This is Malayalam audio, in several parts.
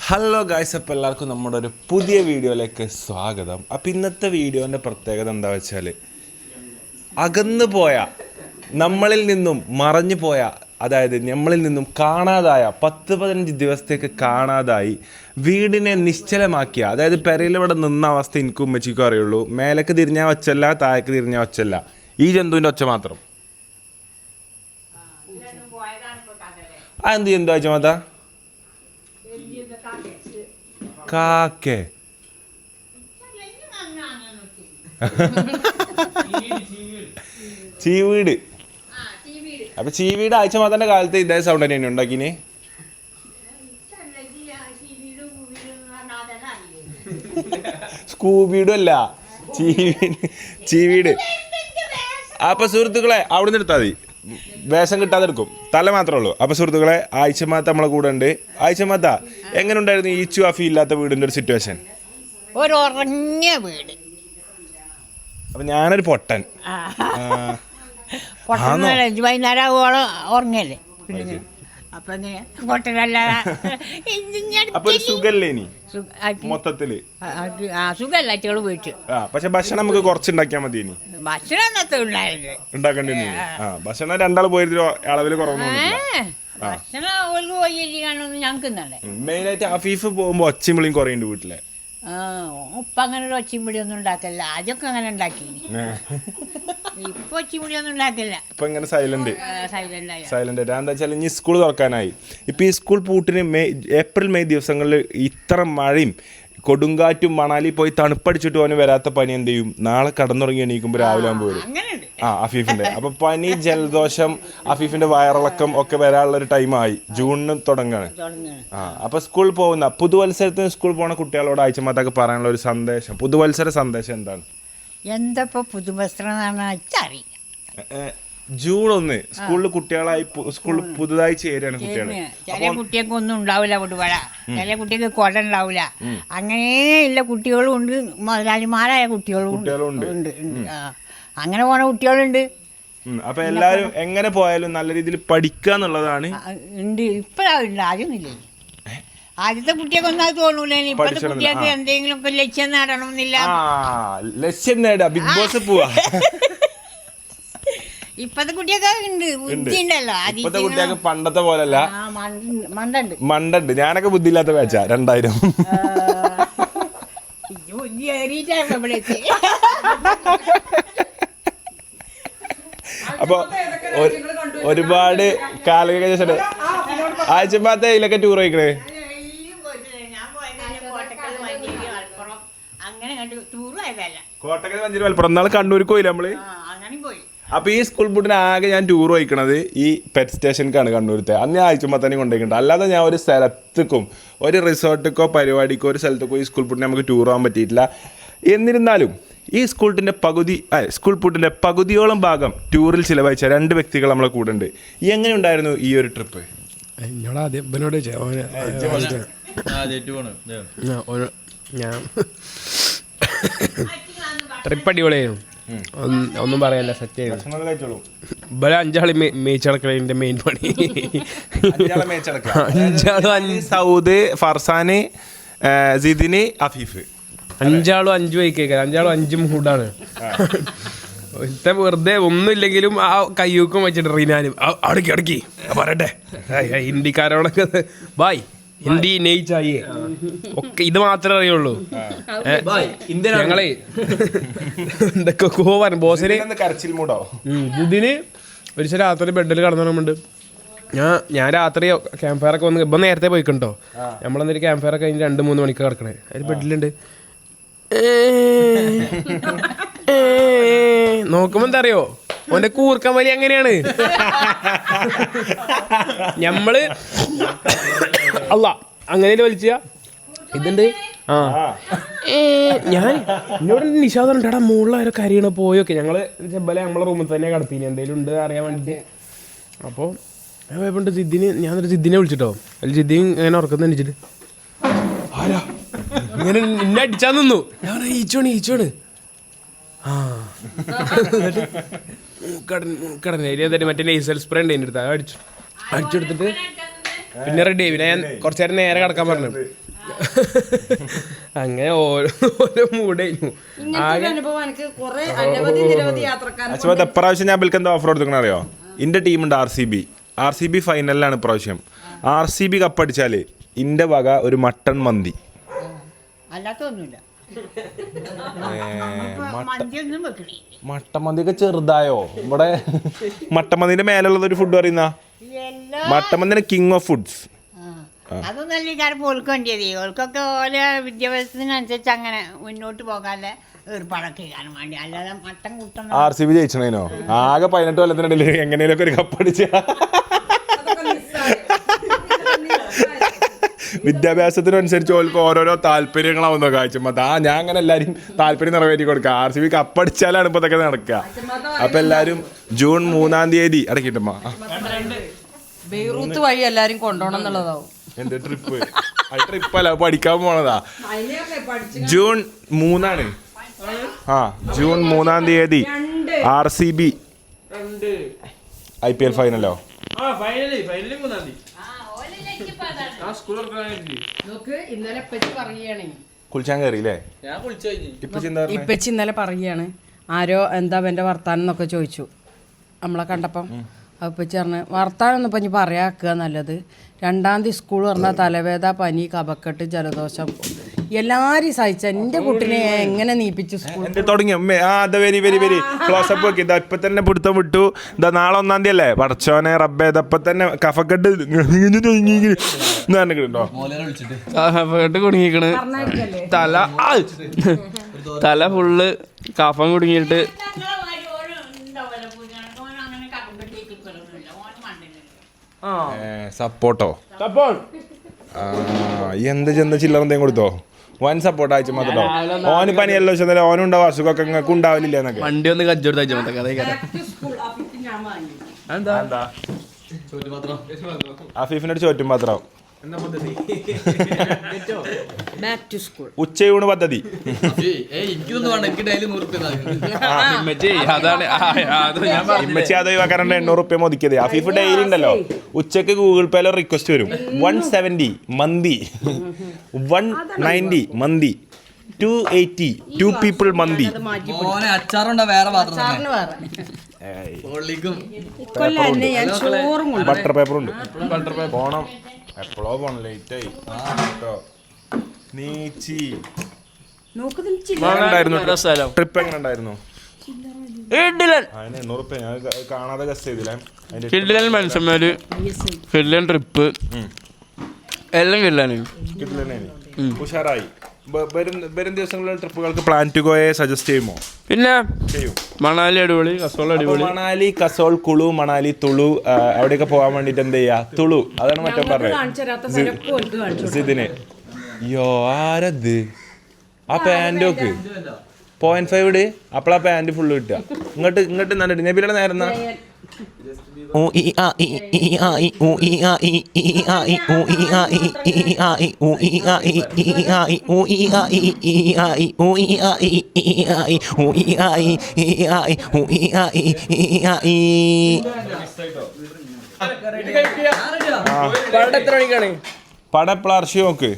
ഹലോ ഗായ്സ്, അപ്പോൾ എല്ലാവർക്കും നമ്മുടെ ഒരു പുതിയ വീഡിയോയിലേക്ക് സ്വാഗതം. അപ്പോൾ ഇന്നത്തെ വീഡിയോൻ്റെ പ്രത്യേകത എന്താ വെച്ചാൽ, അകന്നു പോയ, നമ്മളിൽ നിന്നും മറഞ്ഞു പോയ, അതായത് നമ്മളിൽ നിന്നും കാണാതായ 10-15 ദിവസത്തേക്ക് കാണാതായി വീടിനെ നിശ്ചലമാക്കിയ, അതായത് പെരയിലിവിടെ നിന്ന അവസ്ഥ എനിക്കും ഉമ്മച്ചിക്കും അറിയുള്ളൂ. മേലേക്ക് തിരിഞ്ഞാൽ ഒച്ചല്ല, താഴേക്ക് തിരിഞ്ഞാൽ ഒച്ചല്ല, ഈ ജന്തുവിൻ്റെ ഒച്ച മാത്രം. എന്ത് ജന്തു അയച്ച മാതാ? കാക്കേ? ചീവീട്. അപ്പൊ ചീവീട് ആഴ്ച മാതാന്റെ കാലത്ത് ഇതേ സൗണ്ട് തന്നെയാണ് ഉണ്ടാക്കിന്. സ്കൂബീഡും അല്ല, ചീവീട്. അപ്പൊ സുഹൃത്തുക്കളെ അവിടെ നിന്ന് എടുത്താൽ മതി, വേഷം കിട്ടാതെ എടുക്കും, തല മാത്രമേ ഉള്ളൂ. അപ്പൊ സുഹൃത്തുക്കളെ, ആയിഷമാത്ത നമ്മളെ കൂടെ ഉണ്ട്. ആയിഷമാത്ത, എങ്ങനെ ഉണ്ടായിരുന്നു ഈ ചുവാഫി ഇല്ലാത്ത വീടിന്റെ ഒരു സിറ്റുവേഷൻ? ഒരു ഉറങ്ങിയ വീട്. അപ്പൊ ഞാനൊരു പൊട്ടൻ. വൈകുന്നേരം ആവുകയോളം ഉറങ്ങല്ലേ. അപ്പൊ പൊട്ടനല്ല, സുഖല്ലേ ഇനി മൊത്തത്തില്? സുഖല്ല അച്ഛകള് വീട്ടിൽ. പക്ഷെ ഭക്ഷണം നമുക്ക് കുറച്ചുണ്ടാക്കിയാൽ മതി. ഇനി ഭക്ഷണം ഉണ്ടാക്കേണ്ടി ഭക്ഷണം രണ്ടാൾ പോയിട്ട് അളവില് കുറവ്. ഭക്ഷണം അവർക്ക് പോയി കാണുമെന്ന് ഞങ്ങൾക്ക് മെയിനായിട്ട് അഫീഫ് പോകുമ്പോ ഒച്ചയും വിളിയും കുറയുണ്ട് വീട്ടിലെ. ഇപ്പൊ അങ്ങനെ ഒരു ഒച്ചയും പിടിയൊന്നും ഉണ്ടാക്കില്ല. ആദ്യമൊക്കെ അങ്ങനെ ഉണ്ടാക്കി, ഇപ്പൊ ഒച്ചയും പിടിയൊന്നും ഉണ്ടാക്കില്ല. ഇപ്പൊ ഇങ്ങനെ സൈലന്റ്. എന്താ വെച്ചാൽ ഇനി സ്കൂൾ തുറക്കാനായി. ഇപ്പൊ ഈ സ്കൂൾ പൂട്ടിന് ഏപ്രിൽ മെയ് ദിവസങ്ങളിൽ ഇത്ര മഴയും കൊടുങ്കാറ്റും മണാലി പോയി തണുപ്പടിച്ചിട്ട് പോകാൻ വരാത്ത പനി എന്ത് ചെയ്യും? നാളെ കടന്നുറങ്ങി എണീക്കുമ്പോൾ രാവിലെ ആകുമ്പോൾ വരും. അഫീഫിന്റെ അപ്പൊ പനി, ജലദോഷം, അഫീഫിന്റെ വയറിളക്കം ഒക്കെ വരാനുള്ള ഒരു ടൈമായി. ജൂണിന് തുടങ്ങാണ്. അപ്പൊ സ്കൂളിൽ പോകുന്ന പുതുവത്സരത്തിന് സ്കൂൾ പോണ കുട്ടികളോട് ആഴ്ചമാത്തൊക്കെ പറയാനുള്ള ഒരു സന്ദേശം, പുതുവത്സര സന്ദേശം എന്താണ്? എന്താ പുതുവസ്ത്രം അറിയില്ല. ജൂൺ 1 സ്കൂളിൽ കുട്ടികളായി സ്കൂളിൽ പുതുതായി ചേരാണ് കുട്ടികൾ. ചില കുട്ടികൾക്ക് ഒന്നും ഉണ്ടാവില്ല വിടുവഴ, ചില കുട്ടികൾക്ക് കൊട ഉണ്ടാവില്ല. അങ്ങനെയുള്ള കുട്ടികളും ഉണ്ട്, മുതലാളിമാരായ കുട്ടികളും ഉണ്ട്. അങ്ങനെ പോണ കുട്ടികളുണ്ട്. അപ്പൊ എല്ലാരും എങ്ങനെ പോയാലും നല്ല രീതിയിൽ പഠിക്കുക എന്നുള്ളതാണ് ഉണ്ട്. ഇപ്പഴുണ്ട്, ആദ്യമൊന്നുമില്ല. ആദ്യത്തെ കുട്ടിയൊക്കെ ഒന്നും അത് തോന്നൂല. ഇപ്പഴത്തെ കുട്ടികൾക്ക് എന്തെങ്കിലും ഒക്കെ ലക്ഷ്യം നേടണമെന്നില്ല. ലക്ഷ്യം നേടാ, ബിഗ് ബോസ് പോവാ. ഇപ്പത്തെ കുട്ടിയൊക്കെ ഉണ്ട്, ബുദ്ധി ഉണ്ടല്ലോ. ഇപ്പത്തെ കുട്ടിയൊക്കെ പണ്ടത്തെ പോലല്ല, മണ്ടുണ്ട്. ഞാനൊക്കെ ബുദ്ധി ഇല്ലാത്ത ബാച്ചാ 2000. അപ്പൊ ഒരുപാട് കാലങ്ങൾക്ക് ശേഷം ആഴ്ചപ്പാത്ത ഇതിലൊക്കെ ടൂർ പോയിക്കണേ. കോട്ടക്കൽ, മഞ്ചേരി, മലപ്പുറം. എന്നാൾ കണ്ണൂർക്ക് പോയില്ല നമ്മള്. അപ്പൊ ഈ സ്കൂൾ ബൂട്ടിന് ആകെ ഞാൻ ടൂർ പോയിക്കണത് ഈ പെറ്റ് സ്റ്റേഷനിക്കാണ്, കണ്ണൂരത്തെ. അന്ന് ഞാൻ ആഴ്ചപ്പത്തന്നെ കൊണ്ടുപോയിട്ടുണ്ട്. അല്ലാതെ ഞാൻ ഒരു സ്ഥലത്തേക്കും, ഒരു റിസോർട്ടിക്കോ പരിപാടിക്കോ, ഒരു സ്ഥലത്തേക്കോ ഈ സ്കൂൾ ബൂട്ടിന് നമുക്ക് ടൂർ പോകാൻ പറ്റിയിട്ടില്ല. എന്നിരുന്നാലും ഈ സ്കൂൾ പൂട്ടിന്റെ പകുതിയോളം ഭാഗം ടൂറിൽ ചിലവഴിച്ച 2 വ്യക്തികൾ നമ്മളെ കൂടെ ഉണ്ട്. എങ്ങനെ ഉണ്ടായിരുന്നു ഈ ഒരു ട്രിപ്പ്? ട്രിപ്പ് അടിപൊളിയായിരുന്നു, ഒന്നും പറയാനില്ല. സെറ്റ് ആയിരുന്നു. ഇവിടെ 5 മേച്ചടക്കളതിന്റെ മെയിൻ പണി. സൗദ്, ഫർസാന്, സിദിന്, അഫീഫ് 5 5 വൈക്കേക്കാർ. 5 മൂടാണ്. വെറുതെ ഒന്നുമില്ലെങ്കിലും ആ കയ്യൂക്കും വെച്ചിട്ട് റീനാനും അടക്കി പറയട്ടെ ഹിന്ദിക്കാരോടൊക്കെ ബായ് ഹിന്ദി നെയ് ചായേ ഒക്കെ ഇത് മാത്രമേ അറിയുള്ളൂ. ഞങ്ങളെ എന്തൊക്കെ പോവാൻ ബോസിന് ഇതിന് ഒരു രാത്രി ബെഡിൽ കടന്നുണ്ട്. ഞാൻ രാത്രി ക്യാമ്പ് ഫയർ ഒക്കെ വന്ന് ഇപ്പം നേരത്തെ പോയിക്കണ്ടോ. നമ്മളെന്നൊരു ക്യാമ്പ് ഫയർ ഒക്കെ കഴിഞ്ഞ് 2-3 മണിക്ക് കിടക്കണേ. അതിൽ ബെഡിലുണ്ട്. നോക്കുമ്പോ എന്താ അറിയോ, ഓന്റെ കൂർക്കം വലി അങ്ങനെയാണ്. ഞമ്മള് അല്ല അങ്ങനെ വലിച്ച ഇതുണ്ട്. ഞാൻ എന്നോട് നിഷാദുണ്ടാ മുകളിൽ കരിയണ പോയൊക്കെ. ഞങ്ങള് ചെമ്പല നമ്മളെ റൂമിൽ തന്നെ കിടത്തിന് എന്തെങ്കിലും ഉണ്ട് അറിയാൻ വേണ്ടിട്ട്. അപ്പോൾ ഞാൻ പോയപ്പോണ്ട് ഞാനൊരു സിദ്ദിനെ വിളിച്ചിട്ടോ. അതിൽ സിദ്ദീൻ ഇങ്ങനെ ഉറക്കം എണിച്ചിട്ട് ആരാ ഇങ്ങനെ എന്നെ അടിച്ചാൽ നിന്നു. ഞാൻ ഈച്ചോണ്. കടന മറ്റേ നെയ്സൽ സ്പ്രേ ഉണ്ട്, എൻ്റെ അടുത്ത് അടിച്ചെടുത്തിട്ട് പിന്നെ റെഡി ആയി. പിന്നെ ഞാൻ കുറച്ചു നേരം നേരെ കിടക്കാൻ പറഞ്ഞു. അങ്ങനെ ഓരോ മൂടായിരുന്നു. ഇപ്രാവശ്യം ഞാൻ ബിൽക്ക് എന്താ ഓഫർ കൊടുക്കണം അറിയോ? ഇന്റെ ടീമുണ്ട് RCB ഫൈനലിലാണ് ഇപ്രാവശ്യം. RCB കപ്പടിച്ചാല് ഇന്റെ വക ഒരു മട്ടൺ മന്തി. അല്ലാത്തൊന്നുമില്ല. മട്ടൻ മന്തിയൊക്കെ ചെറുതായോ? ഇവിടെ മട്ടൻ മന്തിന്റെ മേലുള്ളത് ഒരു ഫുഡ് പറയുന്ന മട്ടൻ മന്തിന്റെ കിങ് ഓഫ് ഫുഡ്സ്. അതൊന്നല്ല ഈ കാര്യം ഓൾക്ക് വേണ്ടിയത്. ഓൾക്കൊക്കെ ഓരോ വിദ്യാഭ്യാസത്തിനനുസരിച്ച് അങ്ങനെ മുന്നോട്ട് പോകാതെ ഏർപ്പാടൊക്കെ കാണാൻ വേണ്ടി. അല്ലാതെ മട്ടൻ കൂട്ടണം. RCB ജയിച്ചണേനോ? ആകെ 18 കൊല്ലത്തിനിടയിൽ എങ്ങനെയൊക്കെ ഒരു കപ്പടിച്ച. വിദ്യാഭ്യാസത്തിനനുസരിച്ച് ഓൾക്ക് ഓരോരോ താല്പര്യങ്ങളാവുന്ന കാഴ്ച. ഞാൻ അങ്ങനെ എല്ലാവരും താല്പര്യം നിറവേറ്റി കൊടുക്കുക. RCB കപ്പടിച്ചാലാണ് ഇപ്പൊ ഇതൊക്കെ നടക്കുക. അപ്പൊ എല്ലാരും ജൂൺ 3-ാം തീയതി അടക്കിട്ടമ്മ ബെയ്റൂത്ത് വഴി എല്ലാരും കൊണ്ടുപോകണം എന്നുള്ളതാവും. എന്ത് ട്രിപ്പല്ല, പഠിക്കാൻ പോണതാ. ജൂൺ 3-ആണ്. ജൂൺ 3-ാം തീയതി RCB IPL ഫൈനലോ? കുളിച്ചാൻ കയറിയില്ലേ? ഇപ്പച്ചി ഇന്നലെ പറയുകയാണ്, ആരോ എന്താ എന്റെ വർത്താനം എന്നൊക്കെ ചോദിച്ചു നമ്മളെ കണ്ടപ്പം. ഇപ്പച്ചി പറഞ്ഞ് വർത്താനം ഒന്നും ഇപ്പം പറയാക്കുക നല്ലത്. 2-ാം തീയതി സ്കൂൾ പറഞ്ഞാൽ തലവേദ, പനി, കഫക്കെട്ട്, ജലദോഷം എല്ലാരും സഹിച്ച എന്റെ കുട്ടിനെ എങ്ങനെ നീപ്പിച്ചു സ്കൂൾ തുടങ്ങി. Very very very close up നോക്കി. ഇതാ ഇപ്പൊ തന്നെ പിടുത്തം വിട്ടു. ഇതാ നാളെ 1-ാം തീയതി അല്ലേ? പടച്ചോനെ റബ്ബേ, ഇതപ്പൊ തന്നെ കഫക്കെട്ട് കഫക്കെട്ട് കുടുങ്ങിക്കണ്. തല ഫുള്ള് കഫം കുടുങ്ങിയിട്ട് സപ്പോർട്ടോ എന്ത് ചെന്ന ചില്ലറ എന്തെങ്കിലും കൊടുത്തോ? വൻ സപ്പോർട്ട് അയച്ചു മാത്രോ? ഓന് പനിയല്ലോ വെച്ചാൽ ഓനും ഉണ്ടാവും, അസുഖമൊക്കെ നിങ്ങൾക്ക് ഉണ്ടാവില്ല എന്നൊക്കെ. വണ്ടി ഒന്ന് കച്ചവടം അയച്ചു അഫീഫിനോട് ചോറ്റും പാത്രം ഉച്ചയൂണ് പദ്ധതി. ഇമ്മച്ചി അത് ഒഴിവാക്കാറുണ്ട് 800 റുപ്യ മുതിക്കത്. അഫീഫ് ഡെയിലി ഉണ്ടല്ലോ ഉച്ചക്ക് ഗൂഗിൾ പേയിലെ റിക്വസ്റ്റ് വരും 170 മന്തി, 190 മന്തി, 280 2 പീപ്പിൾ മന്തി. അച്ചാറുണ്ടോ വേറെ ബട്ടർ പേപ്പർ ഉണ്ട്. പോണം എപ്പോഴോ പോണം, ലേറ്റ് ആയി കേട്ടോ. നീച്ചി ട്രിപ്പ് എങ്ങനെ ഉണ്ടായിരുന്നു? 800 റുപ്യ ഞാൻ കാണാതെ ഗസ്റ്റ് ചെയ്തില്ലേ? കിഡിലൻ മനുഷ്യന്മാര്, കിഡിലൻ ട്രിപ്പ് എല്ലാം കിഡിലാണ്. ഉഷാറായി. വരും ദിവസങ്ങളിൽ ട്രിപ്പുകൾക്ക് പ്ലാൻ ടു ഗോയെ സജസ്റ്റ് ചെയ്യുമോ? പിന്നെ ചെയ്യും. മണാലി അടിപൊളി, കസോൾ അടിപൊളി. മണാലി, കസോൾ, കുളു, മണാലി, തുളു അവിടെയൊക്കെ പോകാൻ വേണ്ടിട്ട് എന്ത് ചെയ്യാ? തുളു അതാണ് മറ്റോ പറഞ്ഞത് ഇതിന്. യോ ആരത് ആ പാൻറ് നോക്ക് 0.5 ഇട്. അപ്പളാ പാൻറ് ഫുള്ള് കിട്ടുക. ഇങ്ങോട്ട് നന്നിട്ട് നബിയുടെ നേരം പട പ്ലാർഷി നോക്ക്.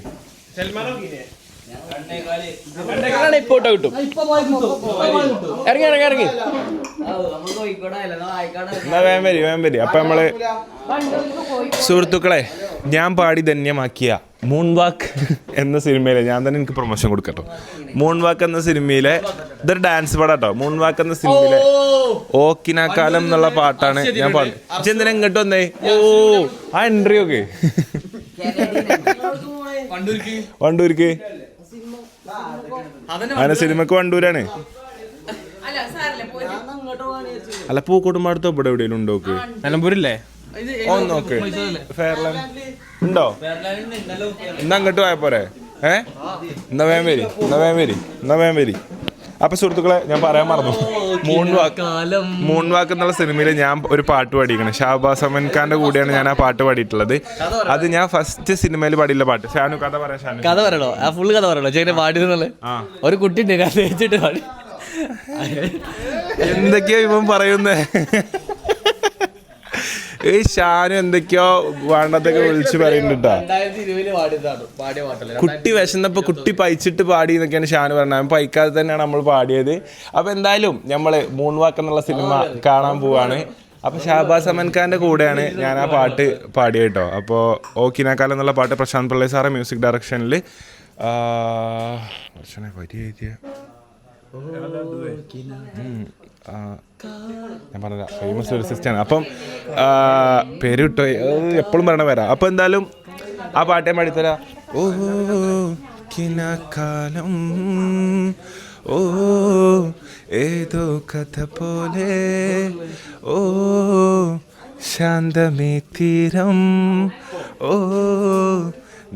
ഇപ്പോട്ടോ കിട്ടും. ഇറങ്ങി ഇറങ്ങി ഇറങ്ങി. എന്നാ വേം വരി. അപ്പൊ നമ്മള് സുഹൃത്തുക്കളെ, ഞാൻ പാടി ധന്യമാക്കിയ മൂൺ വാക്ക് എന്ന സിനിമയിലെ ഞാൻ തന്നെ എനിക്ക് പ്രൊമോഷൻ കൊടുക്കട്ടോ. മൂൺ വാക്ക് എന്ന സിനിമയിലെ ഇതൊരു ഡാൻസ് പാടാട്ടോ. മൂൺ വാക്ക് എന്ന സിനിമയിലെ ഓക്കിനാക്കാലം എന്നുള്ള പാട്ടാണ് ഞാൻ പാടുന്നത്. എന്തിനാ ഇങ്ങോട്ട് വന്നേ? ഓ ആ എൻട്രി ഒക്കെ വണ്ടൂർക്ക്. അങ്ങനെ സിനിമക്ക് വണ്ടൂരാണ്. അല്ല പൂക്കോട്ടുംപാടത്തോ ഇവിടെ എവിടെയും ഉണ്ടോ? നിലമ്പൂരില്ലേ? ഒന്ന് നോക്ക്. ഫെയർലാൻഡ് ഉണ്ടോ? ഇന്ന് അങ്ങോട്ട് പോയാ പോരെ? എന്നാ വേം വരി. അപ്പൊ സുഹൃത്തുക്കളെ, ഞാൻ പറയാൻ മറന്നു. മൂൺ വാക്ക് എന്നുള്ള സിനിമയിൽ ഞാൻ ഒരു പാട്ട് പാടിയിരിക്കണം. ഷാബാസ് അമൻ ഖാന്റെ കൂടെയാണ് ഞാൻ ആ പാട്ട് പാടിയിട്ടുള്ളത്. അത് ഞാൻ ഫസ്റ്റ് സിനിമയിൽ പാടിയുള്ള പാട്ട്. ഷാനു കഥ പറയാം. ഷാനു കഥ പറയണോ? ആ ഫുള്ള് കഥ പറയണോ? ചേട്ടൻ പാടിയെന്നുള്ളത് ഒരു കുട്ടി ഉണ്ട്, ഞാൻ തേച്ചിട്ട് പാടി. എന്തൊക്കെയാ ഇവൻ പറയുന്നേ? ഈ ഷാനു എന്തൊക്കെയോ വേണ്ടതൊക്കെ വിളിച്ച് പറയുന്നുണ്ട് കേട്ടോ. 2020 പാടിയ പാട്ടല്ലേ. കുട്ടി വിശന്നപ്പോൾ കുട്ടി പൈച്ചിട്ട് പാടി എന്നൊക്കെയാണ് ഷാനു പറഞ്ഞത്. അവൻ പൈക്കാതെ തന്നെയാണ് നമ്മൾ പാടിയത്. അപ്പോൾ എന്തായാലും നമ്മൾ മൂന്ന് വാക്കെന്നുള്ള സിനിമ കാണാൻ പോവാണ്. അപ്പോൾ ഷാബാസ് അമൻ ഖാൻ്റെ കൂടെയാണ് ഞാൻ ആ പാട്ട് പാടിയത് കേട്ടോ. അപ്പോൾ ഓക്കിനാക്കാലം എന്നുള്ള പാട്ട് പ്രശാന്ത് പിള്ളൈ സാറെ മ്യൂസിക് ഡയറക്ഷനിൽ ഞാൻ പറഞ്ഞ ഫേമസ് ലിറിസിസ്റ്റാണ്. അപ്പം പേര് കിട്ടോ എപ്പോഴും പറയണ വരാം. അപ്പോൾ എന്തായാലും ആ പാട്ടേ പാടിത്തരാം. ഓ കിനാക്കാലം ഓ ഏതോ കഥ പോലെ ഓ ശാന്തമേ തീരം ഓ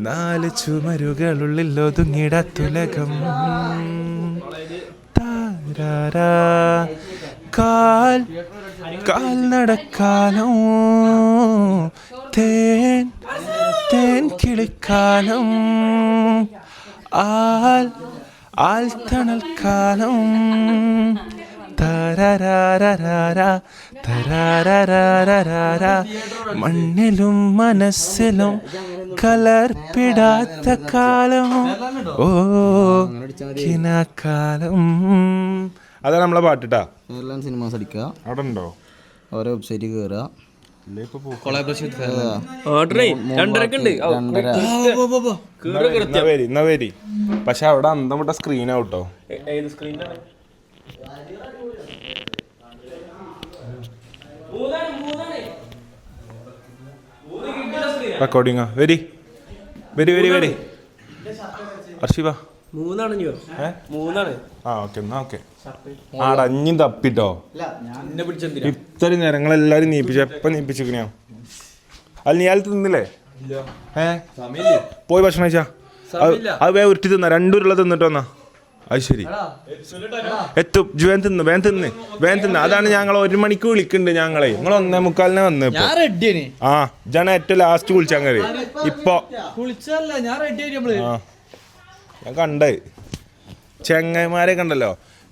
4 ചുമരുകളുള്ളിൽ ഒതുങ്ങിടത്തുലകം താരാരാ കാൽ നടക്കാലം തേൻ കിളിക്കാലം ആൽ തണൽക്കാലം മണ്ണിലും മനസ്സിലും കലർപ്പിടാത്ത കാലം ഓ കിനാക്കാലം. അതാണ് നമ്മളെ പാട്ടിട്ടാ. സിനിമാസ് അടിക്കുക, അവിടെ ഉണ്ടോ? ഓരോ വെബ്സൈറ്റിൽ കയറുക, എന്നാ വരി. പക്ഷെ അവിടെ അന്തമുട്ട സ്ക്രീനാവട്ടോ. റെക്കോർഡിങ്ങാ. വരി അർഷിവ 3 ആ ഓക്കെ. എന്നാ ഓക്കെ. അടഞ്ഞും തപ്പിട്ടോ ഇത്രയും നേരങ്ങളെല്ലാരും നീപ്പിച്ചു. എപ്പം നീപ്പിച്ചിക്കണോ? അല്ല നീ ആൽ തിന്നില്ലേ? പോയി ഭക്ഷണം കഴിച്ചാ അത് വേ ഉരുട്ടി തിന്ന. 2 ഉരുള തിന്നിട്ട് വന്നാ. അത് ശരി എത്തും. വേൻ തിന്ന്. അതാണ് ഞങ്ങൾ 1 മണിക്ക് വിളിക്കുന്നുണ്ട്. ഞങ്ങളെ നിങ്ങൾ 1:45 വന്ന് ആ ജന ഏറ്റവും ലാസ്റ്റ് വിളിച്ചങ്ങനെ ഇപ്പൊ ഞാൻ കണ്ടേ. ചെങ്ങന്മാരെ കണ്ടല്ലോ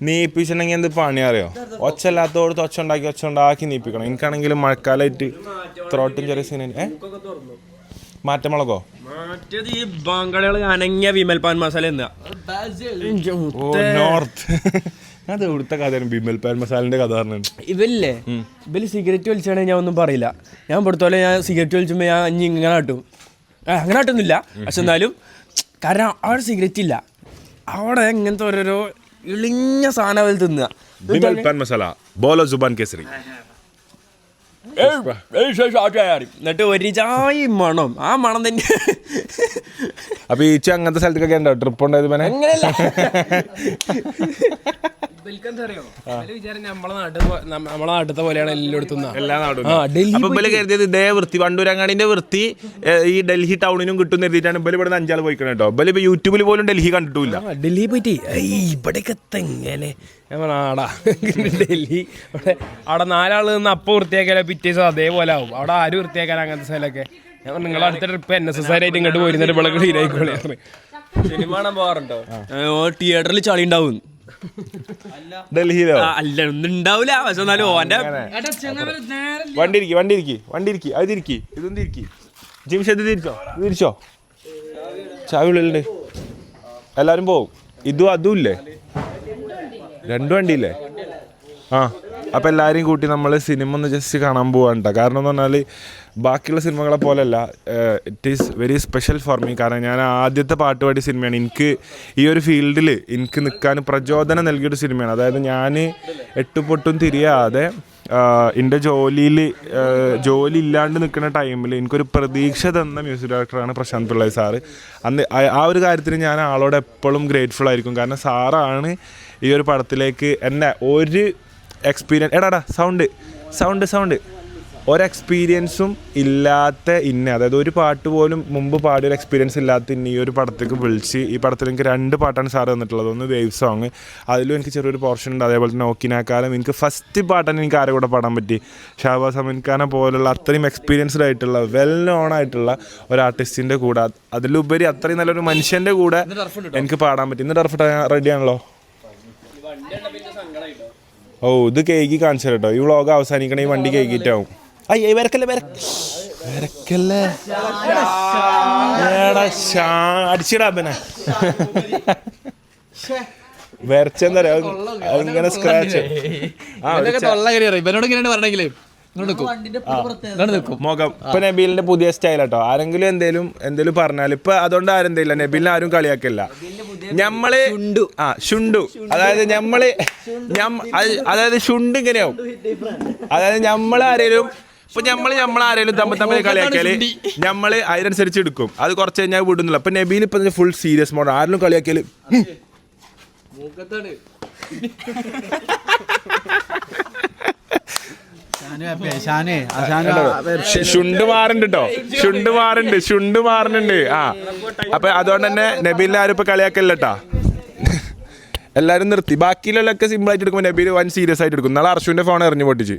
നീപ്പിച്ചിട്ടുണ്ടെങ്കിൽ എന്ത് പണി അറിയോ? ഒച്ചല്ലാത്തോടത്ത് ഒച്ച ഉണ്ടാക്കി നീപ്പിക്കണം. എനിക്കാണെങ്കിലും മഴക്കാലമായിട്ട് ത്രോട്ടും ചെറിയ സീന. മാറ്റമുളകോ മറ്റേത് ഈ ബംഗാളികൾ അനങ്ങിയ വിമൽ പാൻ മസാല നോർത്ത്. അത് ഇവിടുത്തെ കഥയാണ്. ബിമൽ പാൻ മസാലിന്റെ കഥ പറഞ്ഞിട്ടുണ്ട്. ഇവല് സിഗരറ്റ് വലിച്ചാണെങ്കിൽ ഞാൻ ഒന്നും പറയില്ല. ഞാൻ ഇവിടുത്തോലെ ഞാൻ സിഗരറ്റ് വലിച്ചുമ്പോൾ ഞാൻ ഇങ്ങനെ കാട്ടും. അങ്ങനെ കാട്ടൊന്നുമില്ല. പക്ഷെ എന്നാലും കാരണം അവിടെ സിഗരറ്റ് ഇല്ല. അവിടെ എങ്ങനത്തെ ഓരോരോ ഇളിഞ്ഞ സാധനം അതിൽ തിന്നുക. ബിമൽ പാൻ മസാല ബോലോ സുബാൻ കേസരി. എന്നിട്ട് ഒരു ചായ മണം. ആ മണം തന്നെ. അപ്പൊ ഈ അങ്ങനത്തെ സ്ഥലത്തൊക്കെ ഉണ്ടോ ട്രിപ്പ് ഉണ്ടായത്? നമ്മളെ നാട്ടിലത്തെ പോലെയാണ് എല്ലായിടത്തും. എല്ലാ നാടും അപ്പൊ ഇബല് കരുതിയത് ഇതേ വൃത്തി വണ്ടൂരങ്ങാടിന്റെ വൃത്തി ഈ ഡൽഹി ടൗണിനും കിട്ടും എഴുതിയിട്ടാണ് ഇബല് ഇവിടെ 5 ആൾ പോയിക്കണം കേട്ടോ. ഇബല് ഇപ്പൊ യൂട്യൂബിൽ പോലും ഡൽഹി കണ്ടിട്ടില്ല. ഡൽഹി പോയിട്ട് ഇവിടേക്ക് എങ്ങനെ ആടാ ഡൽഹി അവിടെ 4 ആൾ നിന്ന് അപ്പം വൃത്തിയാക്കിയാലോ പിറ്റേ ദിവസം അതേപോലെ ആവും. അവിടെ ആരും വൃത്തിയാക്കാൻ അങ്ങനത്തെ സ്ഥലമൊക്കെ. ഞാൻ നിങ്ങളെ അടുത്ത ട്രിപ്പ് NSS ആയിട്ട് ഇങ്ങോട്ട് പോയിരുന്നിട്ട് ഇവിടെ ക്ലീനായിക്കോളെ. സിനിമ കാണാൻ പോകാറുണ്ടോ? തിയേറ്ററിൽ ചളി ഉണ്ടാവും. ഡൽഹിയിലോ? അല്ല ഒന്നും ഉണ്ടാവില്ല. പക്ഷെ എന്നാലും ഓന്റെ വണ്ടിരിക്കി അതിരിക്കി ഇതൊന്നിരിക്കി. ജിംഷദ് തിരിച്ചോ ചാവി ഉള്ളിലുണ്ട്. എല്ലാരും പോവും. ഇതും അതും ഇല്ലേ? 2 വണ്ടിയില്ലേ? ആ അപ്പം എല്ലാവരെയും കൂട്ടി നമ്മൾ സിനിമ ഒന്ന് ജസ്റ്റ് കാണാൻ പോവാണ് കേട്ടോ. കാരണം എന്ന് പറഞ്ഞാൽ ബാക്കിയുള്ള സിനിമകളെ പോലെയല്ല. It is very special for me. കാരണം ഞാൻ ആദ്യത്തെ പാട്ടുപാടി സിനിമയാണ്. എനിക്ക് ഈ ഒരു ഫീൽഡിൽ എനിക്ക് നിൽക്കാൻ പ്രചോദനം നൽകിയൊരു സിനിമയാണ്. അതായത് ഞാൻ എട്ടുപൊട്ടും തിരിയാതെ എൻ്റെ ജോലി ഇല്ലാണ്ട് നിൽക്കുന്ന ടൈമിൽ എനിക്കൊരു പ്രതീക്ഷ തന്ന മ്യൂസിക് ഡയറക്ടറാണ് പ്രശാന്ത് പിള്ളൈ സാറ്. അന്ന് ആ ഒരു കാര്യത്തിന് ഞാൻ ആളോട് എപ്പോഴും ഗ്രേറ്റ്ഫുൾ ആയിരിക്കും. കാരണം സാറാണ് ഈ ഒരു പടത്തിലേക്ക് എന്നെ ഒരു എക്സ്പീരിയൻസ് സൗണ്ട് ഒരു എക്സ്പീരിയൻസും ഇല്ലാത്ത അതായത് ഒരു പാട്ട് പോലും മുമ്പ് പാടിയൊരു എക്സ്പീരിയൻസ് ഇല്ലാത്ത ഈ ഒരു പടത്തേക്ക് വിളിച്ച് ഈ പടത്തിൽ എനിക്ക് 2 പാട്ടാണ് സാറ് തന്നിട്ടുള്ളത്. ഒന്ന് വേവ് സോങ്, അതിലും എനിക്ക് ചെറിയൊരു പോർഷൻ ഉണ്ട്. അതേപോലെ തന്നെ ഓക്കിനാക്കാലം. എനിക്ക് ഫസ്റ്റ് പാട്ടാണ് എനിക്ക് ആരെ കൂടെ പാടാൻ പറ്റി. ഷാബാസ് അമൻ ഖാനെ പോലുള്ള അത്രയും എക്സ്പീരിയൻസ്ഡ് ആയിട്ടുള്ള വെൽ നോൺ ആയിട്ടുള്ള ഒരു ആർട്ടിസ്റ്റിൻ്റെ കൂടെ, അതിലുപരി അത്രയും നല്ലൊരു മനുഷ്യൻ്റെ കൂടെ എനിക്ക് പാടാൻ പറ്റി. ഇന്ന് ടർഫ് റെഡിയാണല്ലോ. ഓ ഇത് കേക്ക് കാണിച്ചു കേട്ടോ. ഈ വ്ളോഗ് അവസാനിക്കണേ ഈ വണ്ടി കേക്കിട്ടാവും. അയ്യേ വരക്കല്ലേ വരക്കല്ലേ അടിച്ചിടാ പിന്നെ വരച്ചെന്താ ഇങ്ങനെ സ്ക്രാച്ച് ഇവനോട് ഇങ്ങനെ പറഞ്ഞെങ്കിലേ മുഖം ഇപ്പൊ നബീലിന്റെ പുതിയ സ്റ്റൈൽ കേട്ടോ. ആരെങ്കിലും എന്തേലും പറഞ്ഞാൽ ഇപ്പൊ അതുകൊണ്ട് ആരെന്തില്ല, നബീലിനെ ആരും കളിയാക്കില്ല. ഞമ്മള് ഷുണ്ടു, അതായത് ഷുണ്ട് ഇങ്ങനെയാവും. അതായത് നമ്മളാരേലും ഇപ്പൊ നമ്മളാരേലും തമ്മിൽ കളിയാക്കിയാല് നമ്മള് അതിനനുസരിച്ച് എടുക്കും. അത് കുറച്ച് കഴിഞ്ഞാൽ വിടുന്നില്ല. ഇപ്പൊ നബീൽ ഇപ്പൊ ഫുൾ സീരിയസ് മോഡ്. ആരെങ്കിലും കളിയാക്കിയാല് ഷുണ്ട് മാറുന്നുണ്ട്. ആ അപ്പൊ അതുകൊണ്ട് തന്നെ നബീലിനെ ആരും ഇപ്പൊ കളിയാക്കല്ലേട്ടാ. എല്ലാരും നിർത്തി. ബാക്കിയുള്ളൊക്കെ സിമ്പിൾ ആയിട്ട് എടുക്കുമ്പോൾ നബീൽ വൻ സീരിയസ് ആയിട്ട് എടുക്കും. നാളെ അർഷുവിന്റെ ഫോൺ എറിഞ്ഞു പൊട്ടിച്ച്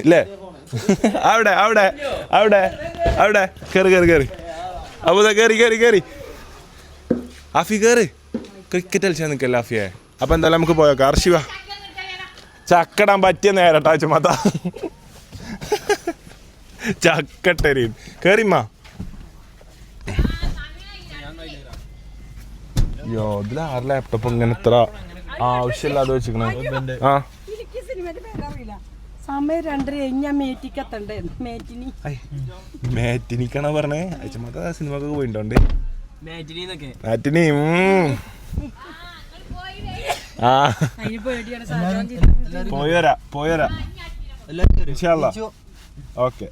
ഇല്ലേ? അവിടെ കേറി അപ്പൊ കേറി ആഫി കേറി. ക്രിക്കറ്റ് കളിച്ചാൽ നിൽക്കല്ലേ ആഫിയെ? അപ്പൊ എന്തായാലും നമുക്ക് പോയേക്കാം. അർഷിവ ചക്കടാൻ പറ്റിയ നേരട്ടാ ചുമത്ത ചക്കട്ടരീൻ കേറിമ്മ. ഇതിൽ ആറ് ലാപ്ടോപ്പ് ഇങ്ങനെ ഇത്ര ആവശ്യമില്ലാതെ വെച്ചിക്കണേ. ആ മേറ്റിനിക്കാണോ പറഞ്ഞേ? അയച്ചമാത്ത സിനിമക്കൊക്കെ പോയിട്ടുണ്ട്. മാറ്റിനി ആ പോയരാ ഇൻഷാല്ലാ. ഓക്കെ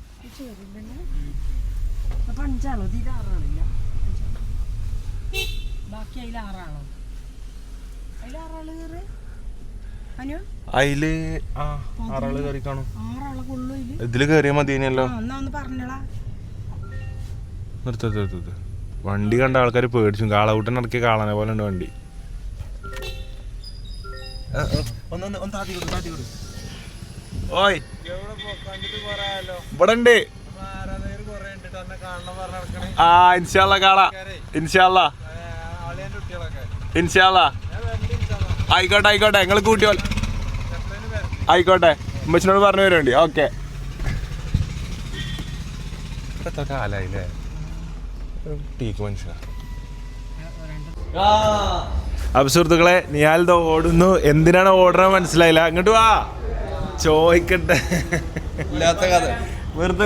അതില് ആറാള് കയറി കാണും. ഇതില് കേറിയാ മതിയല്ലോ. നിർത്ത വണ്ടി കണ്ട ആൾക്കാർ പേടിച്ചു. കാളകൂട്ടൻ ഇറക്കിയ കാളനെ പോലെ ഉണ്ട് വണ്ടി. ഓയ് ഇവിടെ ഉണ്ട്. ആ ഇൻഷാല്ലാ കാണാ. ഇൻഷാല്ലാ ആയിക്കോട്ടെ നിങ്ങൾ കൂട്ടി ആയിക്കോട്ടെ. ഉമ്മച്ചിനോട് പറഞ്ഞു വരുന്നുണ്ട്. ഓക്കെ കാലായില്ലേ ടീക്ക് മനുഷ്യ. അപ്പൊ സുഹൃത്തുക്കളെ, നിയാൽ ഓടുന്നു. എന്തിനാണ് ഓടുന്നത് മനസ്സിലായില്ല. അങ്ങോട്ട് വാ ചോദിക്കട്ടെ. വെറുതെ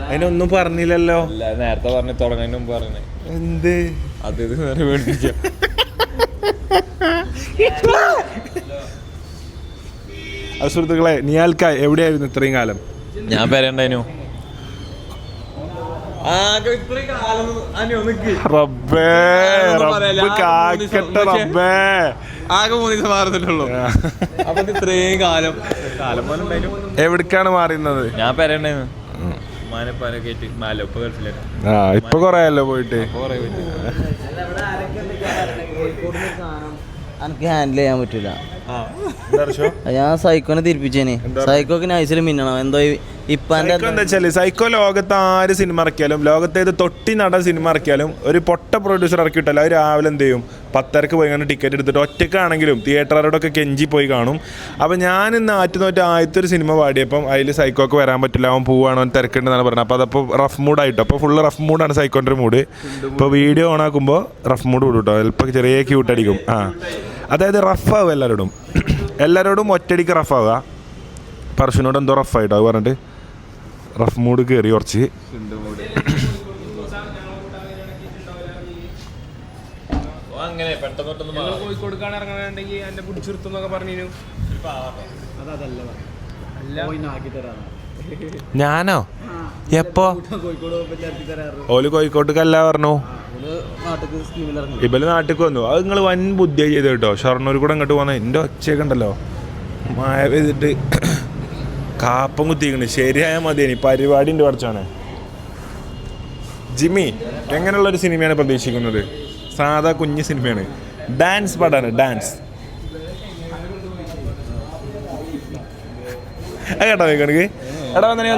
അതിനൊന്നും പറഞ്ഞില്ലല്ലോ. നേരത്തെ പറഞ്ഞു തുടങ്ങുന്നതിന് മുമ്പ് പറഞ്ഞു. എന്ത് അത് വേറെ മേടിച്ച സുഹൃത്തുക്കളെ, നിയാൽക്ക എവിടെയായിരുന്നു ഇത്രയും കാലം? ഞാൻ പേരുണ്ടായിരുന്നു. റബ്ബേ കാക്കട്ടെ റബ്ബേ. ആകെ 3 ദിവസം മാറുന്നില്ലല്ലോ. അപ്പൊ ഇത്രയും കാലം എവിടേക്കാണ് മാറിയുന്നത്? ഞാൻ പേരുണ്ടായിരുന്നു. ഇപ്പൊ കൊറേയല്ലോ പോയിട്ട്. എനിക്ക് ഹാൻഡിൽ ചെയ്യാൻ പറ്റൂല. ഞാൻ സൈക്കോനെ തിരിപ്പിച്ചേനെ. സൈക്കോക്ക് നൈസിൽ മിന്നണം. എന്തോ ഇപ്പാന്റെ എന്താ വെച്ചാല് സൈക്കോ ലോകത്ത് ആര് സിനിമ ഇറക്കിയാലും, ലോകത്തേത് തൊട്ടി നടൻ സിനിമ ഇറക്കിയാലും ഒരു പൊട്ട പ്രൊഡ്യൂസർ ഇറക്കിയിട്ടല്ലോ അത് രാവിലെ എന്ത് ചെയ്യും, 10:30 പോയി അങ്ങനെ ടിക്കറ്റ് എടുത്തിട്ട് ഒറ്റക്കാണെങ്കിലും തിയേറ്ററുകാരോടൊക്കെ കെഞ്ചി പോയി കാണും. അപ്പം ഞാൻ ഇന്ന് ആറ്റുനോറ്റ് ആദ്യത്തെ ഒരു സിനിമ പാടിയപ്പം അതിൽ സൈക്കോക്ക് വരാൻ പറ്റില്ല, അവൻ പോവാണോ, അവൻ തിരക്കുണ്ടെന്നാണ് പറഞ്ഞത്. അപ്പോൾ അതപ്പോൾ റഫ് മൂഡായിട്ടോ. അപ്പോൾ ഫുള്ള് റഫ് മൂഡാണ് സൈക്കോൻ്റെ മൂഡ്. ഇപ്പോൾ വീഡിയോ ഓൺ ആക്കുമ്പോൾ റഫ് മൂഡ് വിടും കേട്ടോ. ചിലപ്പോൾ ചെറിയ ക്യൂട്ടടിക്കും. അതായത് റഫാവുക എല്ലാവരോടും ഒറ്റയടിക്ക് റഫാവുക. പർഷുനോട് എന്തോ റഫായിട്ടോ അത് പറഞ്ഞിട്ട് റഫ് മൂഡ് കയറി കുറച്ച്. കോഴിക്കോട് ഇറങ്ങണമെന്നുണ്ടെങ്കിൽ എന്നെ പിടിച്ചിരുത്തുന്നൊക്കെ പറഞ്ഞു. ഞാനോ? എപ്പോ? ഓല് കോഴിക്കോട്ടേക്കല്ല പറഞ്ഞു, ഇവല് നാട്ടിലേക്ക് വന്നു. അത് നിങ്ങൾ വൻ ബുദ്ധിയായി ചെയ്ത് കേട്ടോ. ഷൊർണൂർ കൂടെ അങ്ങോട്ട് പോകുന്നത്. എൻ്റെ ഒച്ചയൊക്കെ ഉണ്ടല്ലോ മഴ പെയ്തിട്ട് കാപ്പം കുത്തിക്കണ്. ശരിയായ മതിയേനി. പരിപാടി ഉണ്ട് പഠിച്ചാണ്. ജിമ്മി, എങ്ങനെയുള്ളൊരു സിനിമയാണ് പ്രതീക്ഷിക്കുന്നത്? സാധാ കുഞ്ഞ് സിനിമയാണ്, ഡാൻസ് പാടാണ്. ഡാൻസ് കേട്ടോ കണക്ക്. എടാ വന്നേ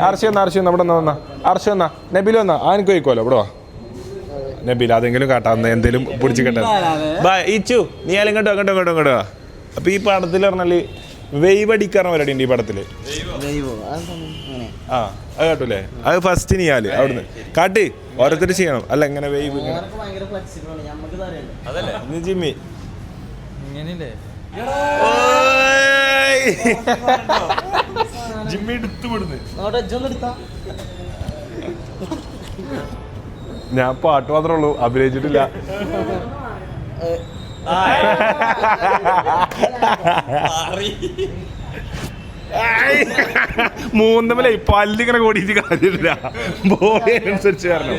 അർഷി വന്ന ഇവിടെ വന്ന അർഷി വന്ന നബിൽ വന്ന ആനക്ക് പോയിക്കോലോ. ഇവിടെ വാ നബിൽ, അതെങ്കിലും കാട്ടാവുന്ന എന്തേലും പിടിച്ച് കേട്ടാ. ബാ ഇച്ചു, നീ ആലും കേട്ടോ. അപ്പൊ ഈ പടത്തിൽ പറഞ്ഞാല് വെയ്വ് അടിക്കാറ പരിപാടി ഉണ്ട് ഈ പടത്തില്. ആ അത് കാട്ടൂലേ? അത് ഫസ്റ്റ് നീയാല് അവിടുന്ന് കാട്ട് ഓരോരുത്തർ ചെയ്യണം. അല്ല എങ്ങനെ വേവ് അതല്ലേ ഇന്ന് ജിമ്മി ജിമ്മി എടുത്തു വിടുന്നു. ഞാൻ പാട്ട് മാത്രമേ ഉള്ളൂ, അഭിനയിച്ചിട്ടില്ല. മൂന്നമല്ലേ പല്ലിങ്ങനെ കൂടിയിട്ട് കാര്യമില്ല. ബോഡി അനുസരിച്ച് കാരണം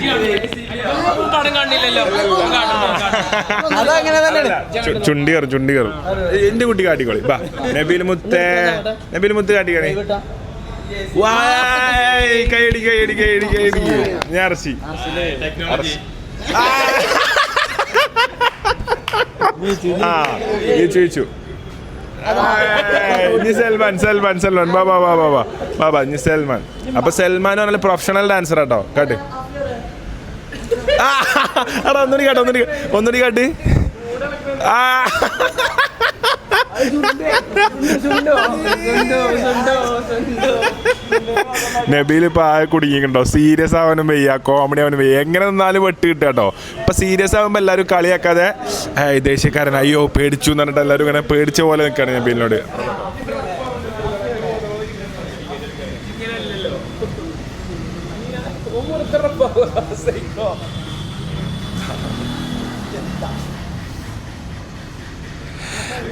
ചുണ്ടി കയറും. എന്റെ കുട്ടി കാട്ടിക്കോളി. നബീൽ മുത്ത് കാട്ടിക്കണേ. കൈയടി ഞാൻ അറച്ചി ചോദിച്ചു. സൽമാൻ ബാബാ ഇനി സൽമാൻ. അപ്പൊ സൽമാൻ പറഞ്ഞാൽ പ്രൊഫഷണൽ ഡാൻസർ ആട്ടോ. കാട്ട് എടാ ഒന്നുകൂടി കാട്ട്. നബീൽ ഇപ്പൊ ആ കുടുങ്ങിയിട്ടുണ്ടോ? സീരിയസ് ആവാനും വയ്യ, കോമഡി ആവാനും വയ്യ, എങ്ങനെ നിന്നാലും വെട്ട് കിട്ടുക കേട്ടോ. ഇപ്പൊ സീരിയസ് ആവുമ്പോ എല്ലാവരും കളിയാക്കാതെ ദേശീയക്കാരൻ അയ്യോ പേടിച്ചു എന്ന് പറഞ്ഞിട്ട് എല്ലാവരും ഇങ്ങനെ പേടിച്ച പോലെ നിൽക്കുകയാണ് നബീലിനോട്.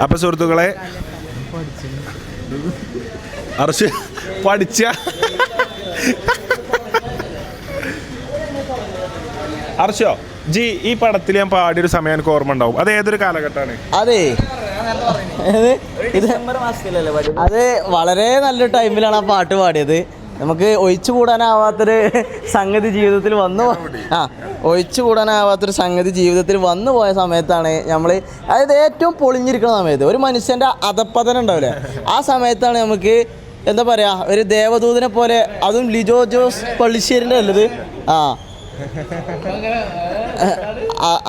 അപ്പൊ സുഹൃത്തുക്കളെ അർഷ് പഠിച്ച അർഷോ ജി ഈ പടത്തിൽ ഞാൻ പാടിയൊരു സമയം എനിക്ക് ഓർമ്മ ഉണ്ടാവും. അത് ഏതൊരു കാലഘട്ടമാണ്? അതെ അത് വളരെ നല്ലൊരു ടൈമിലാണ് ആ പാട്ട് പാടിയത്. നമുക്ക് ഒഴിച്ചുകൂടാനാവാത്തൊരു സംഗതി ജീവിതത്തിൽ വന്നു പോയ സമയത്താണ് നമ്മൾ, അതായത് ഏറ്റവും പൊളിഞ്ഞിരിക്കുന്ന സമയത്ത് ഒരു മനുഷ്യൻ്റെ അധപ്പതനം ഉണ്ടാവില്ലേ, ആ സമയത്താണ് നമുക്ക് എന്താ പറയുക ഒരു ദേവദൂതനെ പോലെ, അതും ലിജോ ജോസ് പള്ളിശ്ശേരിൻ്റെ അല്ലത്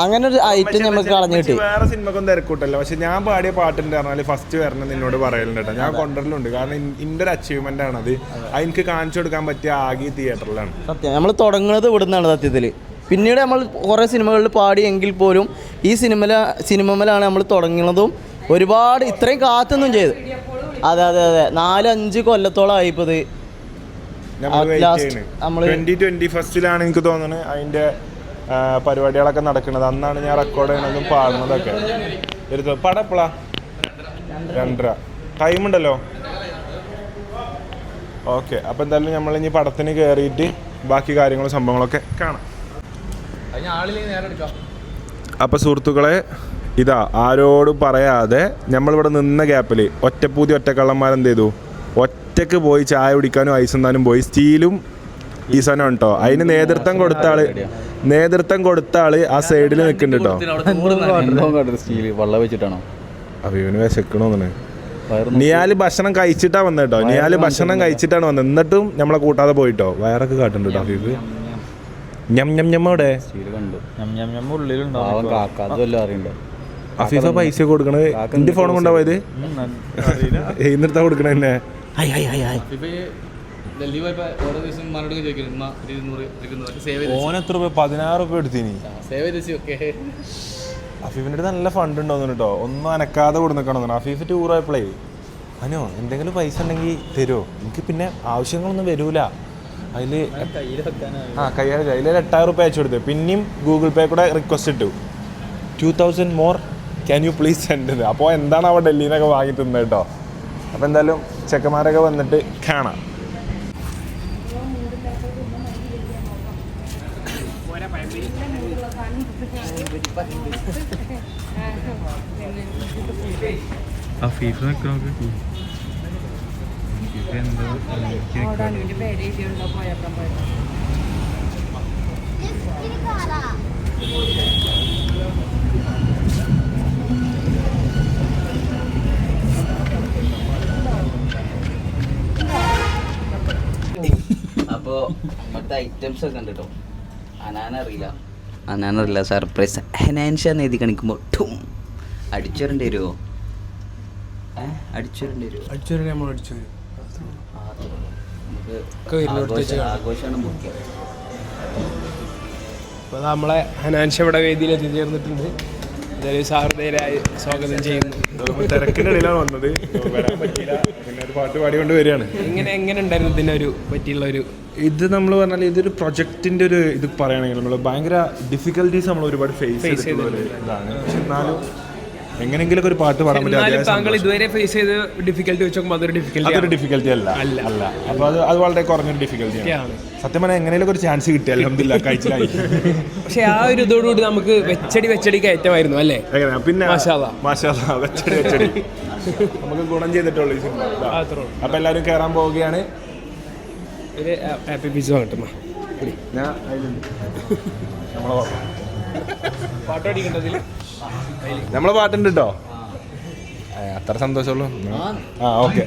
അങ്ങനെ ഒരു ഐറ്റം നമുക്ക് കളഞ്ഞു കിട്ടി. വേറെ സിനിമക്കൊന്നും തിരക്കൂട്ടല്ലോ. പക്ഷെ ഞാൻ പാടിയ പാട്ടിൻ്റെ പറഞ്ഞാൽ ഫസ്റ്റ് വരണം നിന്നോട് പറയലുണ്ട് കേട്ടോ. ഞാൻ കൊണ്ടുവരലുണ്ട്, കാരണം എൻ്റെ ഒരു അച്ചീവ്മെൻ്റ് ആണത്. എനിക്ക് കാണിച്ചു കൊടുക്കാൻ പറ്റിയ ആകെ തിയേറ്ററിലാണ്. സത്യം നമ്മൾ തുടങ്ങുന്നത് ഇവിടുന്നാണ് സത്യത്തിൽ. പിന്നീട് നമ്മൾ കുറേ സിനിമകളിൽ പാടിയെങ്കിൽ പോലും ഈ സിനിമയിലാണ് നമ്മൾ തുടങ്ങുന്നതും. ഒരുപാട് ഇത്രയും കാത്തൊന്നും ചെയ്ത് അതെ 4-5 കൊല്ലത്തോളം ആയിപ്പോൾ ഇത്. 2021 എനിക്ക് തോന്നുന്നത് അതിൻ്റെ പരിപാടികളൊക്കെ നടക്കുന്നത്. അന്നാണ് ഞാൻ റെക്കോർഡ് ചെയ്യണതും പാടുന്നതൊക്കെ. പടം എപ്പോഴാ? 2:30 ടൈമുണ്ടല്ലോ. ഓക്കെ, അപ്പോൾ എന്തായാലും നമ്മൾ ഇനി പടത്തിന് കയറിയിട്ട് ബാക്കി കാര്യങ്ങളും സംഭവങ്ങളൊക്കെ കാണാം. അപ്പോൾ സുഹൃത്തുക്കളെ ഇതാ ആരോടും പറയാതെ നമ്മളിവിടെ നിന്ന ഗ്യാപ്പിൽ ഒറ്റക്കള്ളന്മാരെന്ത് ചെയ്തു, ഒറ്റക്ക് പോയി ചായ കുടിക്കാനും ഐസ് തിന്നാനും പോയി. സ്റ്റീലും ഈ സാധനം കേട്ടോ. അതിന് നേതൃത്വം കൊടുത്ത ആള് ആ സൈഡിൽ നിൽക്കുന്നുണ്ട് കേട്ടോ. അഭിവന് വിശക്കണോന്നാണ്. നിയാല് ഭക്ഷണം കഴിച്ചിട്ടാണ് വന്നത് കേട്ടോ. എന്നിട്ടും നമ്മളെ കൂട്ടാതെ പോയിട്ടോ. വയറൊക്കെ കാട്ടുന്നുണ്ട് കേട്ടോ അഫീഫ്. ഞമ്മടെ അഫീഫ പൈസ കൊടുക്കണത് എന്റെ ഫോൺ കൊണ്ടാ പോയത്. എന്നിട്ടാ കൊടുക്കണ എന്നെ. ഓനെത്ര രൂപ? 16 രൂപ എടുത്തിന്. അഫീഫിൻ്റെ അടുത്ത് നല്ല ഫണ്ട് ഉണ്ടോന്നു കേട്ടോ. ഒന്നും അനക്കാതെ കൊടുക്കണം. അഫീഫ് ടൂർ പോയപ്പോഴേ അനോ എന്തെങ്കിലും പൈസ ഉണ്ടെങ്കിൽ തരുമോ, എനിക്ക് പിന്നെ ആവശ്യങ്ങളൊന്നും വരൂല. അതിൽ കയ്യിൽ 8,000 രൂപ അയച്ചു കൊടുത്തു. പിന്നെയും ഗൂഗിൾ പേ കൂടെ റിക്വസ്റ്റ് ഇട്ടു 2000 more can you please send. അപ്പോൾ എന്താണ് അവിടെ ഡൽഹിയിൽ നിന്നൊക്കെ വാങ്ങി തിന്നത് കേട്ടോ. അപ്പോൾ എന്തായാലും ചെക്കന്മാരൊക്കെ വന്നിട്ട് കാണാം. അപ്പോൾ ഇവിടുത്തെ ഐറ്റംസ് ഒക്കെ ഉണ്ട് കേട്ടോ. അനാനറിയില്ല സർപ്രൈസ്. ഹനാൻഷാന്ന് എഴുതി കാണിക്കുമ്പോൾ ഠും അടിച്ചോരേണ്ടി വരുമോ? ഒക്കെ വരുന്നോടത്ത് വെച്ച് കാണാം. ആഘോഷമാണ് മുഖ്യം. അപ്പോൾ നമ്മളെ ഹനാൻഷ ഇവിടെ വേദിയിൽ എത്തിച്ചേർന്നിട്ടുണ്ട്. എന്തായാലും സാഹൃദയരായി സ്വാഗതം ചെയ്യുന്നു. തിരക്കിന്റെ ഇടയിലാണ് വന്നത്, വരാൻ പറ്റിയില്ല. പിന്നെ ഒരു പാട്ട് പാടിക്കൊണ്ട് വരികയാണ്. എങ്ങനെ ഉണ്ടായിരുന്നു ഇതിനൊരു പറ്റിയുള്ള ഒരു ഇത് നമ്മൾ പറഞ്ഞാൽ ഇതൊരു പ്രൊജക്റ്റിന്റെ ഒരു ഇത് പറയുകയാണെങ്കിൽ നമ്മൾ ഭയങ്കര ഡിഫിക്കൽട്ടീസ് നമ്മൾ ഒരുപാട് ഫേസ് ചെയ്തിട്ടുള്ള ഒരു ഇതാണ്. പക്ഷെ എന്നാലും എങ്ങനെയെങ്കിലും ഒരു പാട്ട് പാടാൻ പറ്റും. താങ്കൾ ഇതുവരെ ഫേസ് ചെയ്ത് ഡിഫിക്കൽട്ടി വെച്ച് നോക്കുമ്പോൾ അതൊരു ഡിഫിക്കൽട്ടി അല്ല. അപ്പൊ അത് വളരെ കുറഞ്ഞൊരു ഡിഫിക്കൽട്ടിയാണ്. സത്യം പറഞ്ഞാൽ എങ്ങനെയൊക്കെ ഒരു ചാൻസ് കിട്ടി, അൽഹംദുലില്ലാ കഴിച്ചിലായി. പക്ഷെ ആ ഒരു ഇതോടുകൂടി നമുക്ക് വെച്ചടി കയറ്റമായിരുന്നു അല്ലേ? പിന്നെ മാഷാല്ലാ വെച്ചടി നമുക്ക് ഗുണം ചെയ്തിട്ടുള്ളൂ ഈ സിനിമ. അപ്പൊ എല്ലാവരും കയറാൻ പോവുകയാണ്. ഒരു ഹാപ്പി പിസ്സ കിട്ടുന്ന ഞാൻ പാട്ട് അടിക്കേണ്ടതിൽ നമ്മളെ പാട്ടുണ്ട് കേട്ടോ. അത്ര സന്തോഷമുള്ളൂ. ഓക്കെ.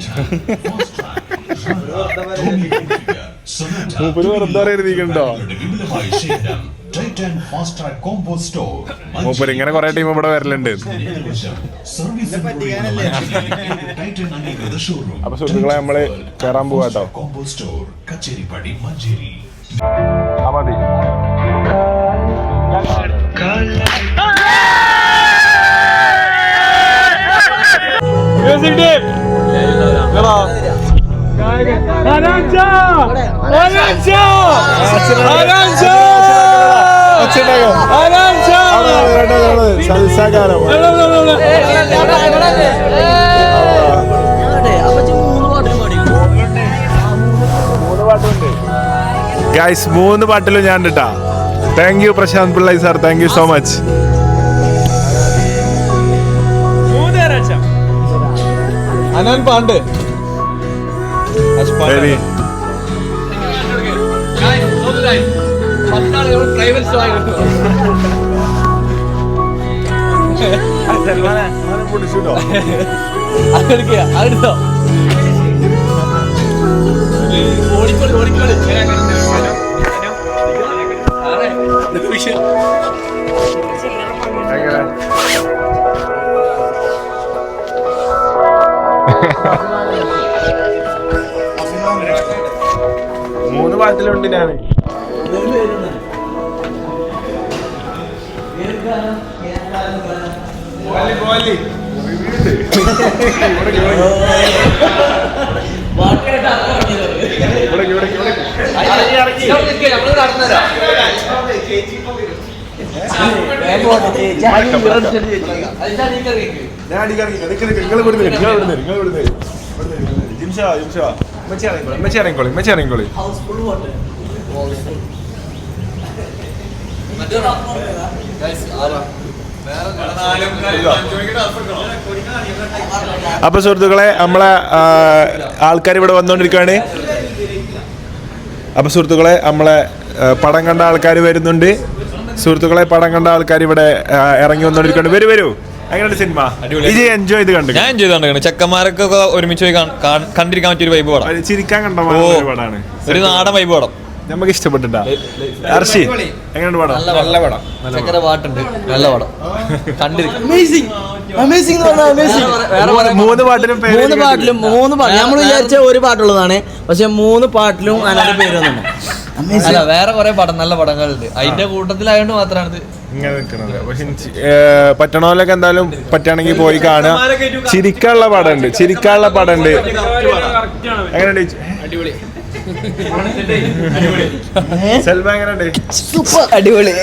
മൂപ്പര് വെറുതെ എഴുതിക്കണ്ടോ? മൂപ്പര് ഇങ്ങനെ കുറെ ടീം ഇവിടെ വരലുണ്ട്. അപ്പൊ സുഹൃത്തുക്കളെ നമ്മള് കയറാൻ പോവാട്ടോ. മതി. ഗൈസ് 3 പാട്ടിലും ഞാൻ ഇട്ടാ. Thank you Prashant Pillai sir, thank you so much. അനാൻ പാണ്ട് ശരി. അടുത്തോ ഓടിക്കോളി ഓടിക്കോളി. മൂന്ന് പാട്ടിലുണ്ട് ഞാൻ. ഇറങ്ങിക്കോളി. അപ്പൊ സുഹൃത്തുക്കളെ നമ്മളെ ആൾക്കാർ ഇവിടെ വന്നുകൊണ്ടിരിക്കുകയാണ്. അപ്പൊ സുഹൃത്തുക്കളെ നമ്മളെ പടം കണ്ട ആൾക്കാർ വരുന്നുണ്ട്. സുഹൃത്തുക്കളെ പടം കണ്ട ആൾക്കാർ ഇവിടെ ഇറങ്ങി വന്നുകൊണ്ടിരിക്കുകയാണ്. വരൂ. എങ്ങനെയുണ്ട് സിനിമ? ഇത് എൻജോയ് ചെയ്ത് കണ്ടു? ഞാൻ എൻജോയ് ചെയ്തോണ്ടിരിക്കുന്നു. ചെക്കന്മാരൊക്കെ ഒരുമിച്ച് പോയി കണ്ടിരിക്കാൻ പറ്റിയൊരു വൈബ് പടം. ചിരിക്കാൻ കണ്ട പടമാണ്. ഒരു നാടൻ വൈബ് പടം നമുക്ക് ഇഷ്ടപ്പെട്ടിട്ടാ. അർഷി എങ്ങനെയുണ്ട് പടം? നല്ല പടം. ചെക്കര പാട്ടുണ്ട്. നല്ല പടം. കണ്ടിരിക്കും. മൂന്ന് പാട്ടിലും നമ്മൾ വിചാരിച്ച ഒരു പാട്ടുള്ളതാണ്, പക്ഷെ 3 പാട്ടിലും അതിന്റെ പേര് വന്നു. അല്ല, വേറെ കുറെ പടം നല്ല പടങ്ങളുണ്ട്. അതിന്റെ കൂട്ടത്തിലായോണ്ട് മാത്രമാണ് ഇങ്ങനെ നിൽക്കുന്നത്. പക്ഷെ പറ്റണോലൊക്കെ എന്തായാലും പറ്റുകയാണെങ്കിൽ പോയി കാണുക. ചിരിക്കാനുള്ള പടമുണ്ട്. എങ്ങനെയുണ്ട്? സെൽവ എങ്ങനെയുണ്ട്? സൂപ്പർ അടിപൊളി.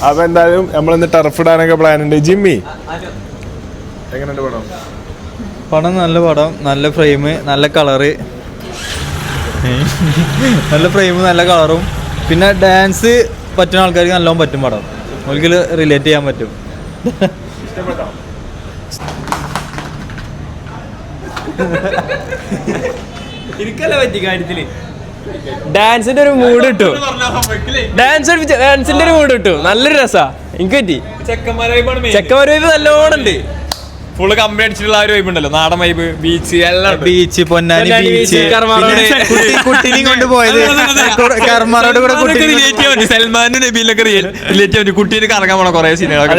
അപ്പൊ എന്തായാലും നമ്മളിന്ന് ടർഫ് ഇടാനൊക്കെ പ്ലാൻ ഉണ്ട്. ജിമ്മി എങ്ങനെയുണ്ട് പടം? പടം നല്ല പടം, നല്ല ഫ്രെയിം, നല്ല കളറ്, നല്ല കളറും, പിന്നെ ഡാൻസ് പറ്റുന്ന ആൾക്കാർക്ക് നല്ലോണം പറ്റും. പടം ഒരിക്കലും റിലേറ്റ് ചെയ്യാൻ പറ്റും. എനിക്കല്ല പറ്റി കാര്യത്തില് ഡാൻസിന്റെ ഒരു മൂഡ് കിട്ടും. ഡാൻസിന്റെ ഒരു മൂഡ് കിട്ടും. നല്ലൊരു രസാ. എനിക്ക് പറ്റി. ചെക്കന്മാരെ നല്ലോണം ഉണ്ട്. ഫുള്ള് കമ്പനി അടിച്ചിട്ടുള്ള ഒരു വൈബ് ഉണ്ടല്ലോ, നാടൻ വൈബ്, ബീച്ച് എല്ലാം ബീച്ച്, പൊന്നാനി ബീച്ച്, കുട്ടീനെയും കൊണ്ട് പോയത് കർമാറോട് കൂടെ സൽമാനും നബീലൊക്കെ റിലേറ്റ് ചെയ്യാൻ കുട്ടീനെ കറങ്ങാൻ പോണ കുറെ സിനിമകളൊക്കെ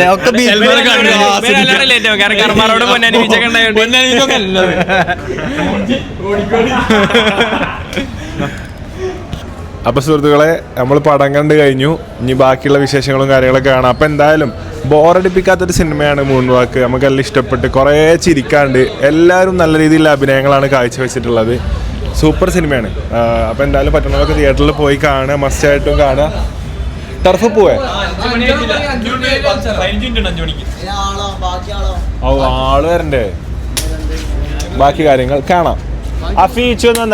അപ്പൊ സുഹൃത്തുക്കളെ, നമ്മൾ പടം കണ്ടു കഴിഞ്ഞു. ഇനി ബാക്കിയുള്ള വിശേഷങ്ങളും കാര്യങ്ങളൊക്കെ കാണാം. അപ്പൊ എന്തായാലും ബോറടിപ്പിക്കാത്തൊരു സിനിമയാണ് മൂൺ വാക്ക്. നമുക്കെല്ലാം ഇഷ്ടപ്പെട്ട് കുറേ ചിരിക്കാണ്ട് എല്ലാവരും നല്ല രീതിയിലുള്ള അഭിനയങ്ങളാണ് കാഴ്ചവെച്ചിട്ടുള്ളത്. സൂപ്പർ സിനിമയാണ്. അപ്പൊ എന്തായാലും പറ്റുന്നവർക്ക് തിയേറ്ററിൽ പോയി കാണുക, മസ്റ്റായിട്ടും കാണുക. ടർഫ് പോവേ ആള് വരണ്ടേ, ബാക്കി കാര്യങ്ങൾ കാണാം. അഫീച്ചു